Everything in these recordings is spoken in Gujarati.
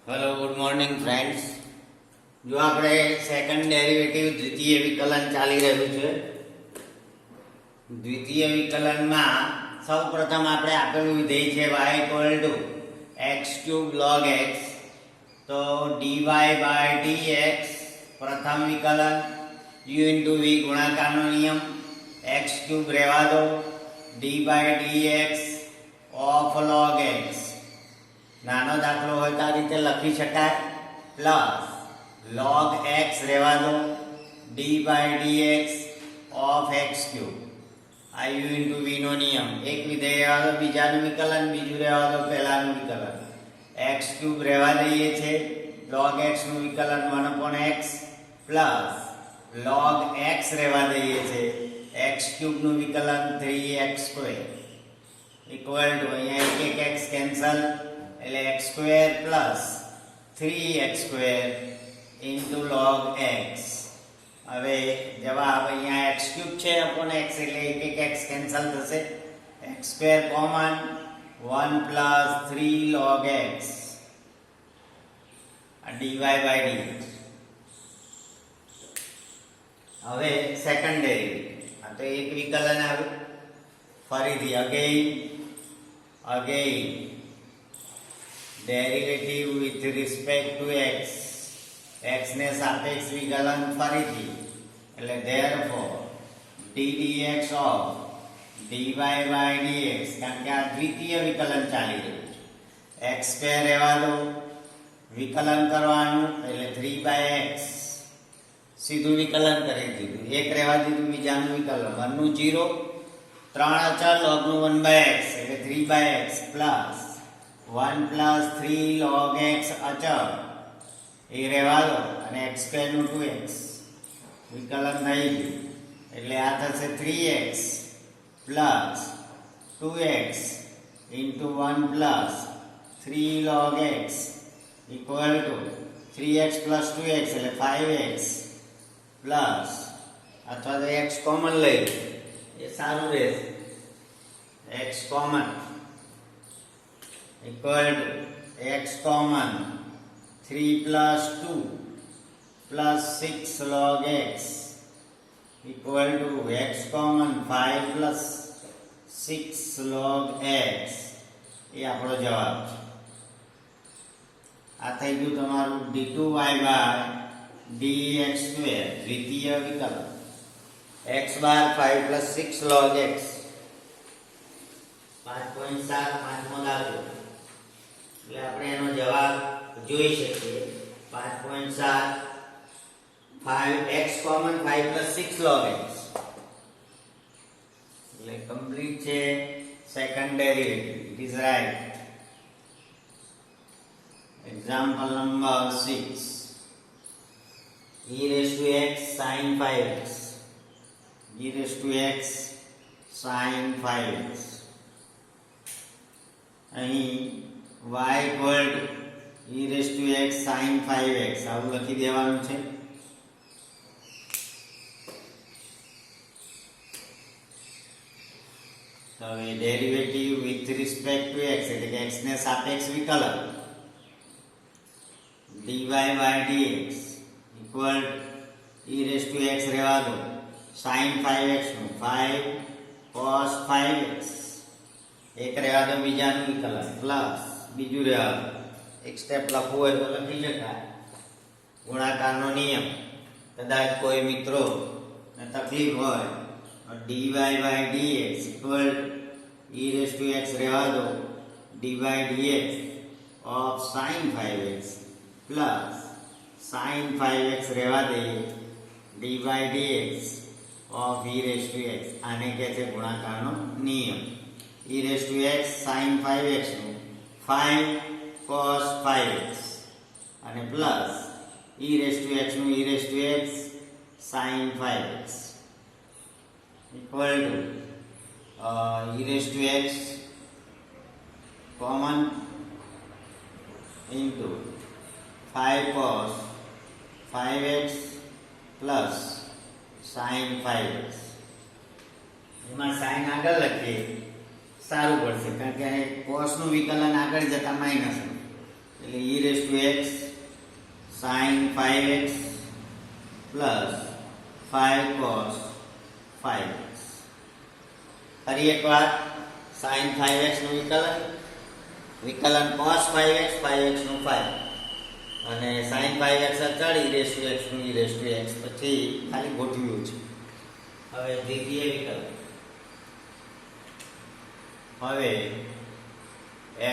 Hello, good morning friends. જો આપણે સેકન્ડ ડેરિવેટિવ દ્વિતીય વિકલન ચાલી રહ્યું છે. દ્વિતીય વિકલનમાં સૌપ્રથમ આપણે આપેલું વિધેય છે y equal to x³ log x. તો dy બાય dx પ્રથમ વિકલન, u ઇન્ટુ v ગુણાકારનો નિયમ, x³ રહેવા દો, d by dx of log x. નાનો દાખલો હોય તો આ રીતે લખી શકાય, પ્લસ log x રહેવા દો, d by dx of x³. આ u ઇન્ટુ v નો નિયમ. એક વિધેય રહેવા દો, બીજાનું વિકલન, બીજું રહેવા દો પહેલાનું વિકલન. x³ રહેવા દઈએ છે, log x નું વિકલન 1/x પ્લસ log x રહેવા દઈએ છે, x³ નું વિકલન 3x² ઇક્વલ ટુ અહીંયા એક x કેન્સલ એટલે x² plus 3x² into log x. હવે જવાબ અહીંયા x³ છે અપોન x એટલે એક x કેન્સલ થશે, x² common, 1 plus 3 log x dy by dx. હવે સેકન્ડ ડેરિવેટિવ, આ તો એક વિકલન આવ્યું. ફરીથી again derivative with respect to x, x ને સાપેક્ષ વિકલન ફરીથી, એટલે therefore d dx of dy by dx, કારણ કે આ દ્વિતીય વિકલન ચાલી રહ્યું છે. x² રહેવા દો, વિકલન કરવાનું એટલે 3/x, સીધું વિકલન કરી દીધું, એક રહેવા દીધું, બીજાનું વિકલન, 1 નું 0, 3 અચળ, log નું 1/x એટલે 3/x plus 1 plus 3 log x અચળ એ રહેવા દો, અને x² નું 2x વિકલન થઈ ગયું એટલે આ થશે 3x plus 2x into 1 plus 3 log x equal to 3x plus 2x એટલે 5x પ્લસ, અથવા તો x કોમન લઈ એ સારું રહેશે, x common equal to x common 3 plus 2 plus 6 log x equal to x common 5 plus 6 log x. એ આપણો જવાબ છે. આ થઈ ગયું તમારું d2y બાય dx² દ્વિતીય વિકલન, x બાર 5 plus 6 log x. 5.7 પાંચમો દાખલો, એટલે આપણે એનો જવાબ જોઈ શકીએ. 5.7 5x common 5 plus 6 log x એટલે કમ્પ્લીટ છે second derivative. It is right. Example number 6, e raised to x sin 5x, e raised to x sin 5x. અહીં y equal to e raised to x sin 5x આવું લખી દેવાનું છે. હવે derivative with respect to x એટલે કે x ને સાપેક્ષ વિકલન, dy by dx equal e raised to x રહેવા દો, sin 5x નું 5 cos 5x, એક રહેવા દો, બીજાનું વિકલન પ્લસ બીજું રહેવા દો. એક સ્ટેપ લખવું હોય તો લખી શકાય, ગુણાકારનો નિયમ. કદાચ કોઈ મિત્રો ને તકલીફ હોય તો dy by dx equal e raised to x રહેવા દો, dy dx of sin 5x plus sin 5x રહેવા દઈએ, dy dx of e raised to x. આને કહે છે ગુણાકારનો નિયમ. e raised to x sin 5x નું 5 cos 5x અને plus e raised to x નું e raised to x sin 5x equal to e raised to x common into 5 cos 5x plus sin 5x. એમાં sin આગળ લખીએ સારું પડશે, કારણ કે cos નું વિકલન આગળ જતા માઈનસ એટલે e raise to x sign 5x plus 5 cos 5x. ફરી એકવાર સાઇન 5x નું વિકલન cos 5x 5x નું 5 અને sin 5x અચળ e રેસ ટુ x નું e રેસ ટુ x પછી ખાલી ગોઠવ્યું છે. હવે દ્વિતીય વિકલન, હવે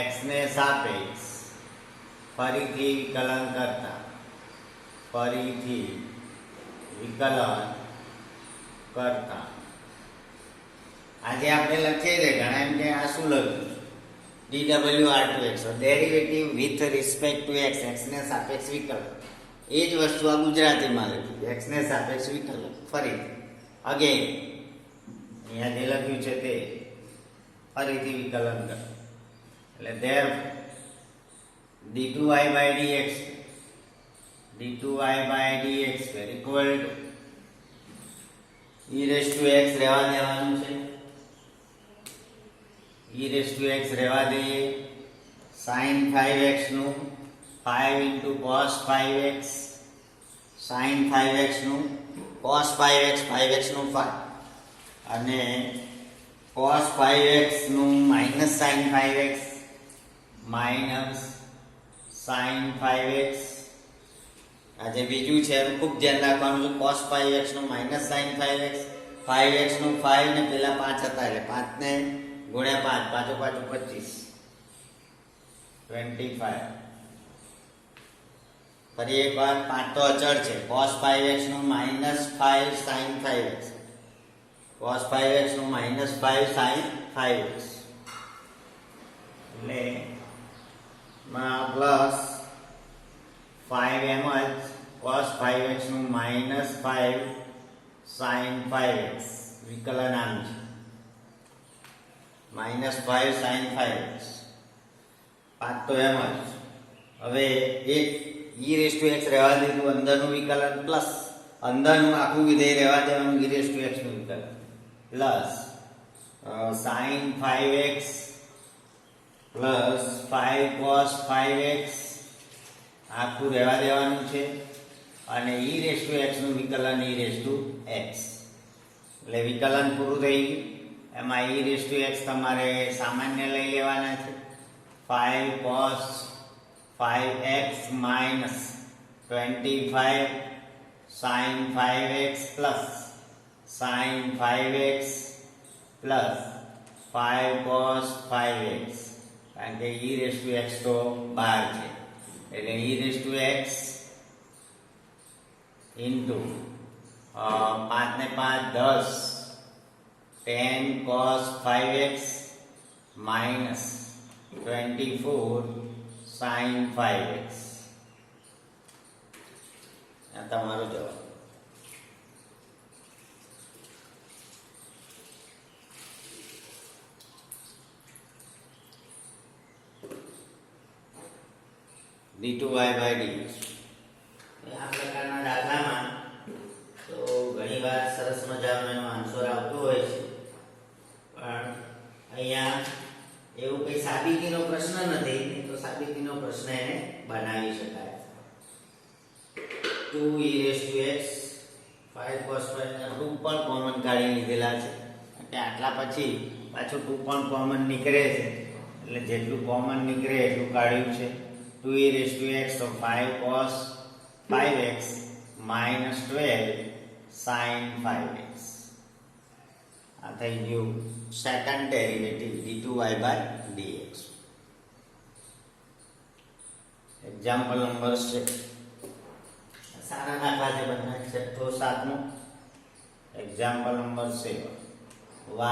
x ને સાપેક્ષ ફરીથી વિકલન કરતા આજે આપણે લખીએ છીએ ઘણા એમ કે આ શું લખ્યું dwr2x derivative with respect to x, x ને સાપેક્ષ વિકલન. એ જ વસ્તુ આ ગુજરાતીમાં લખી, x ને સાપેક્ષ વિકલન. ફરી અગેન અહીંયા જે લખ્યું છે તે ફરીથી વિકલન કરો એટલે there d2y by dx equal to e raised to x રહેવા દેવાનું છે, e raised to x રહેવા દઈએ, sin 5x નું 5 into cos 5x, sin 5x નું cos 5x 5x નું 5 અને cos 5x નું minus sin 5x minus sin 5x. આજે બીજું છે એનું ખૂબ ધ્યાન રાખવાનું છે. cos 5x નું minus sin 5x, 5x નું 5 ને પેલા 5 હતા એટલે 5 ને ગુણ્યા 5 પાછું 25 25. ફરી એકવાર 5 તો અચળ છે. cos 5x નું minus 5 sin 5x, cos 5x નું minus 5 sin 5x એટલે માં પ્લસ 5 એમ જ cos 5x નું minus 5 sin 5x વિકલન આમ છે minus 5 sin 5x 5 તો એમ જ. હવે એક e raised to x રહેવા દીધું, અંદરનું વિકલન પ્લસ અંદરનું આખું વિધેય રહેવા દેવાનું e raised to x નું વિકલન plus sin 5x plus 5 cos 5x આખું રહેવા દેવાનું છે અને e raised to x નું વિકલન e raised to x એટલે વિકલન પૂરું થઈ ગયું. એમાં e raised to x તમારે સામાન્ય લઈ લેવાના છે. 5 cos 5x minus 25 sin 5x plus sin 5x plus 5 cos 5x કારણ કે e raised to x તો બહાર છે એટલે e raised to x into 5 ને 5 10 10 cos 5x minus 24 sin 5x. આ તમારો જવાબ. d2y by dx. આ પ્રકારના દાખલામાં તો ઘણીવાર સરસ મજાનો એનો આન્સર આવતો હોય છે, પણ અહીંયા એવું કઈ સાબિતીનો પ્રશ્ન નથી તો સાબિતીનો પ્રશ્ન એને બનાવી શકાય. 2 e raised to x 5 cos 5 2 પણ કોમન કાઢી લીધેલા છે એટલે આટલા પછી પાછું 2 પણ કોમન નીકળે છે એટલે જેટલું કોમન નીકળે એટલું કાઢ્યું છે. 2 e raised to x તો 5 cos 5x minus 12 sin 5x. આ થઈ ગયું second derivative d2y by dx. Example number 6 સારા દાખલા છે બધા. છઠ્ઠો સાતમો example number 7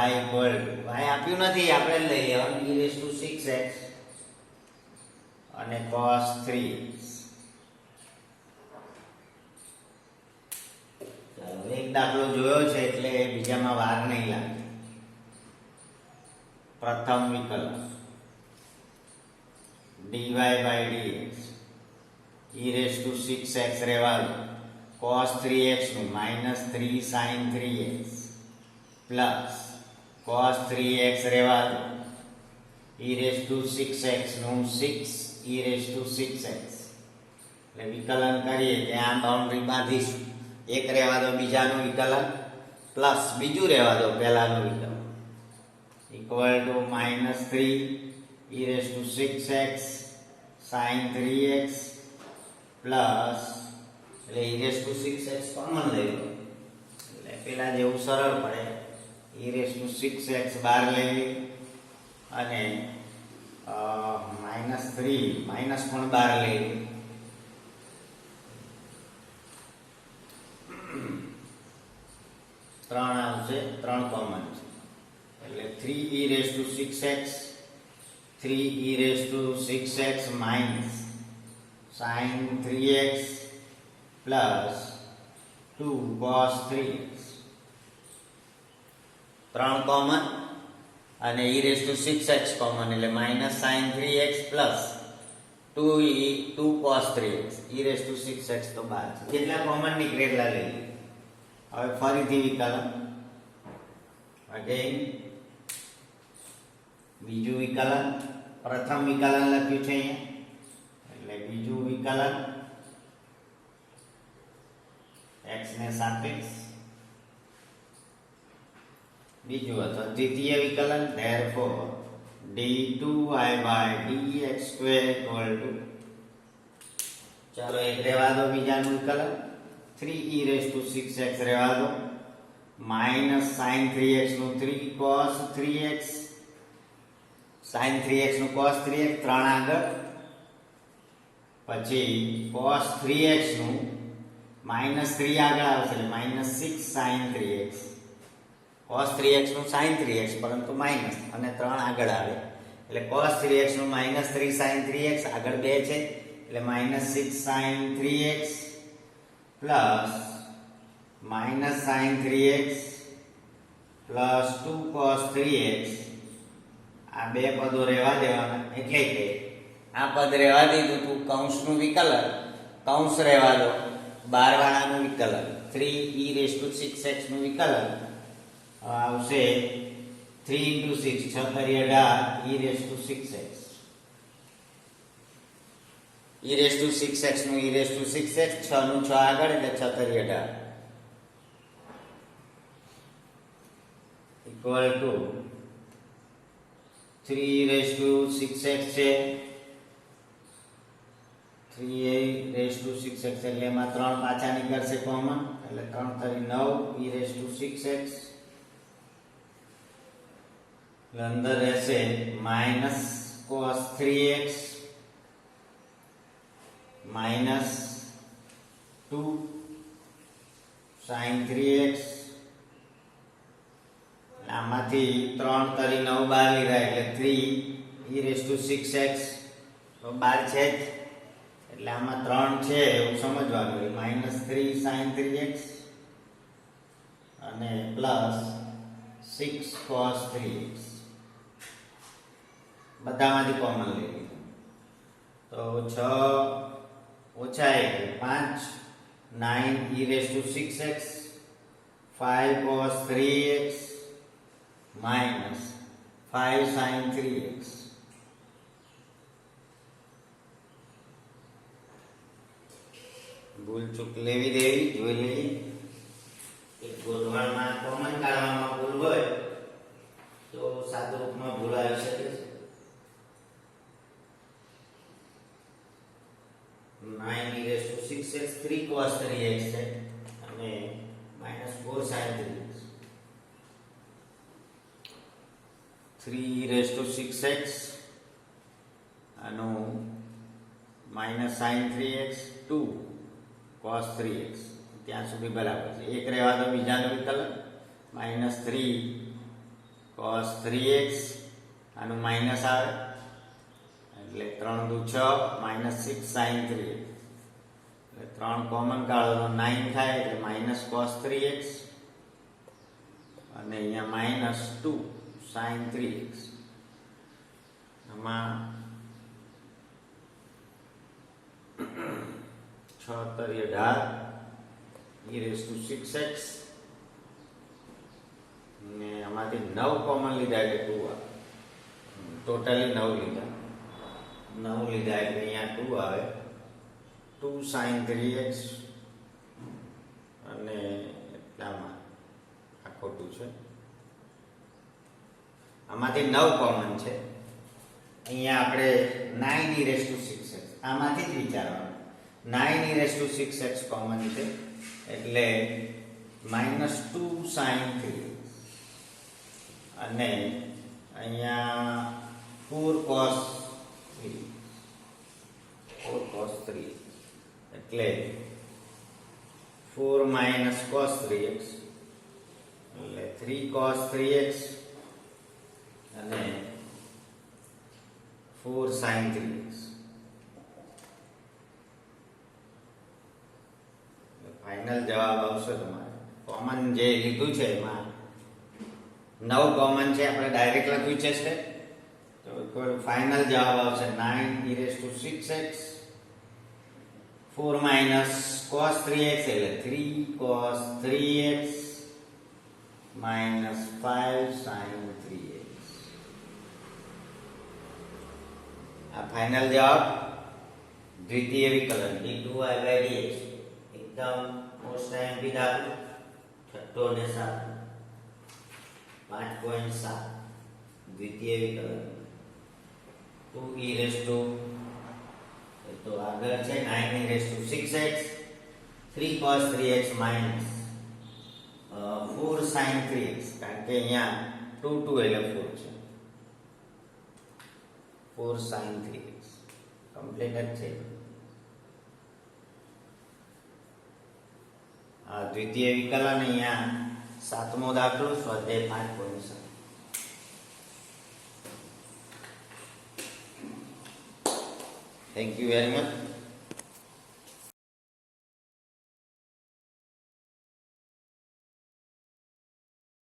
y equal to y આપ્યું નથી આપણે લઈ લેવાનું e raised to 6x અને cos 3x. ચાલો એક દાખલો જોયો છે એટલે બીજામાં વાર નહીં લાગે. પ્રથમ વિકલન dy by dx e raised to 6x રહેવાનું cos 3x નું minus 3 sin 3x plus cos 3x રહેવાનું e raised to 6x નું 6 e raised to 6x. એટલે વિકલન કરીએ ત્યાં બાઉન્ડ્રી બાંધીશું. એક રહેવા દો બીજાનું વિકલન પ્લસ બીજું રહેવા દો પહેલાનું વિકલન equal to -3 e raised to 6x sin 3x plus એટલે e raised to 6x common લઈ લો એટલે પેલા જેવું સરળ પડે. e raised to 6x બહાર લેવી અને -3 માઇનસ પણ બહાર લેવી. ત્રણ આવશે, ત્રણ કોમન છે એટલે 3e raised to 6x 3e raised to 6x minus sin 3x plus 2 cos 3x. ત્રણ કોમન અને e raised to 6x common એટલે minus sin 3x plus 2 cos 3x. e raised to 6x તો બહાર છે. જેટલા કોમન નીકળે એટલા લઈએ. હવે ફરીથી વિકલન અગેન બીજું વિકલન પ્રથમ વિકલન લખ્યું છે અહીંયા એટલે બીજું વિકલન x ને સાપેક્ષ બીજું અથવા દ્વિતીય વિકલન therefore d2y/dx² ચાલો એક રહેવા દો બીજાનું વિકલન 3e raised to 6x રહેવા દો માઇનસ sin 3x નું 3 cos 3x sin 3x નું cos 3x 3 આગળ પછી cos 3x નું -3 આગળ આવશે એટલે -6 sin 3x cos 3x નું sin 3x પરંતુ માઇનસ અને 3 આગળ આવે એટલે cos 3x નું -3 sin 3x આગળ 2 છે એટલે -6 sin 3x plus -sin 3x plus 2 cos 3x આ બે પદો રહેવા દેવાના એટલે કે આ પદ રહેવા દીધું તું કૌંસનું વિકલન કૌંસ રહેવા દો બારવાળાનું વિકલન 3e raised to 6x નું વિકલન આવશે 3 × 6 6 × 18 e raised to 6x e raised to 6x નું e raised to 6x 6 નું 6 આગળ એટલે 6 × 18 equal to 3e raised to 6x છે 3e raised to 6x એટલે એમાં 3 પાછા નીકળશે કોમન એટલે 3 × 9 e raised to 6x અંદર રહેશે minus cos 3x minus 2 sin 3x આમાંથી 3 × 9 બહાર લીધા એટલે 3 e raised to 6x તો બહાર છે જ એટલે આમાં 3 છે એવું સમજવાનું -3 sin 3x અને +6 cos 3x બધામાંથી કોમન લઈ લીધું તો 6 ઓછા 1 5 9 e raised to 6x 5 cos 3x minus 5 sin 3x ભૂલ ચૂક લેવી દેવી જોઈ લઈએ એક ગોઠવણમાં કોમન કાઢવામાં ભૂલ હોય તો સાદુરૂપમાં ભૂલ આવી શકે છે 9 e raised to 6x 3 cos 3x છે અને -4 sin 3x 3 e raised to 6x આનું -sin 3x 2 cos 3x ત્યાં સુધી બરાબર છે એક રહેવા દો બીજાનું વિકલન -3 cos 3x આનું માઇનસ આવે એટલે 3 × 6 -6 sin 3x એટલે 3 કોમન કાઢો તો 9 થાય એટલે -cos 3x અને અહીંયા -2 sin 3x આમાં 6 × 18 e raised to 6x ને આમાંથી 9 કોમન લીધા એટલે 2 ટોટલી 9 લીધા 9 લીધા એટલે અહીંયા 2 આવે, 2 sin 3x અને એટલામાં આ ખોટું છે, આમાંથી 9 કોમન છે, અહીંયા આપણે 9e6x આમાંથી જ વિચારવાનું, 9e6x કોમન છે એટલે -2 sin 3x અને અહીંયા 4 cos 3 એટલે 4 cos 3x એટલે 3 cos 3x અને 4 sin 3x. ફાઇનલ જવાબ આવશે તમારે. કોમન જે લીધું છે એમાં 9 કોમન છે, આપણે ડાયરેક્ટ લખ્યું છે સ્ટેપ, તો ફાઇનલ જવાબ આવશે 9e6x 4 cos 3x એટલે 3 cos 3x -5 sin 3x. આ ફાઇનલ જવાબ દ્વિતીય વિકલન d2y/dx એકદમ મોસ્ટ આઈએમપી દાખલો, છઠ્ઠો અને સાતમો 5.7 દ્વિતીય વિકલન 2e તો આગળ છે 9e6x 3 cos 3x -4 sin 3x, કારણ કે અહીંયા 2 એટલે 4 છે, 4 sin 3x કમ્પ્લીટ જ છે. આ દ્વિતીય વિકલન અહીંયા સાતમો દાખલો સ્વાધ્યાય 5.7. Thank you very much.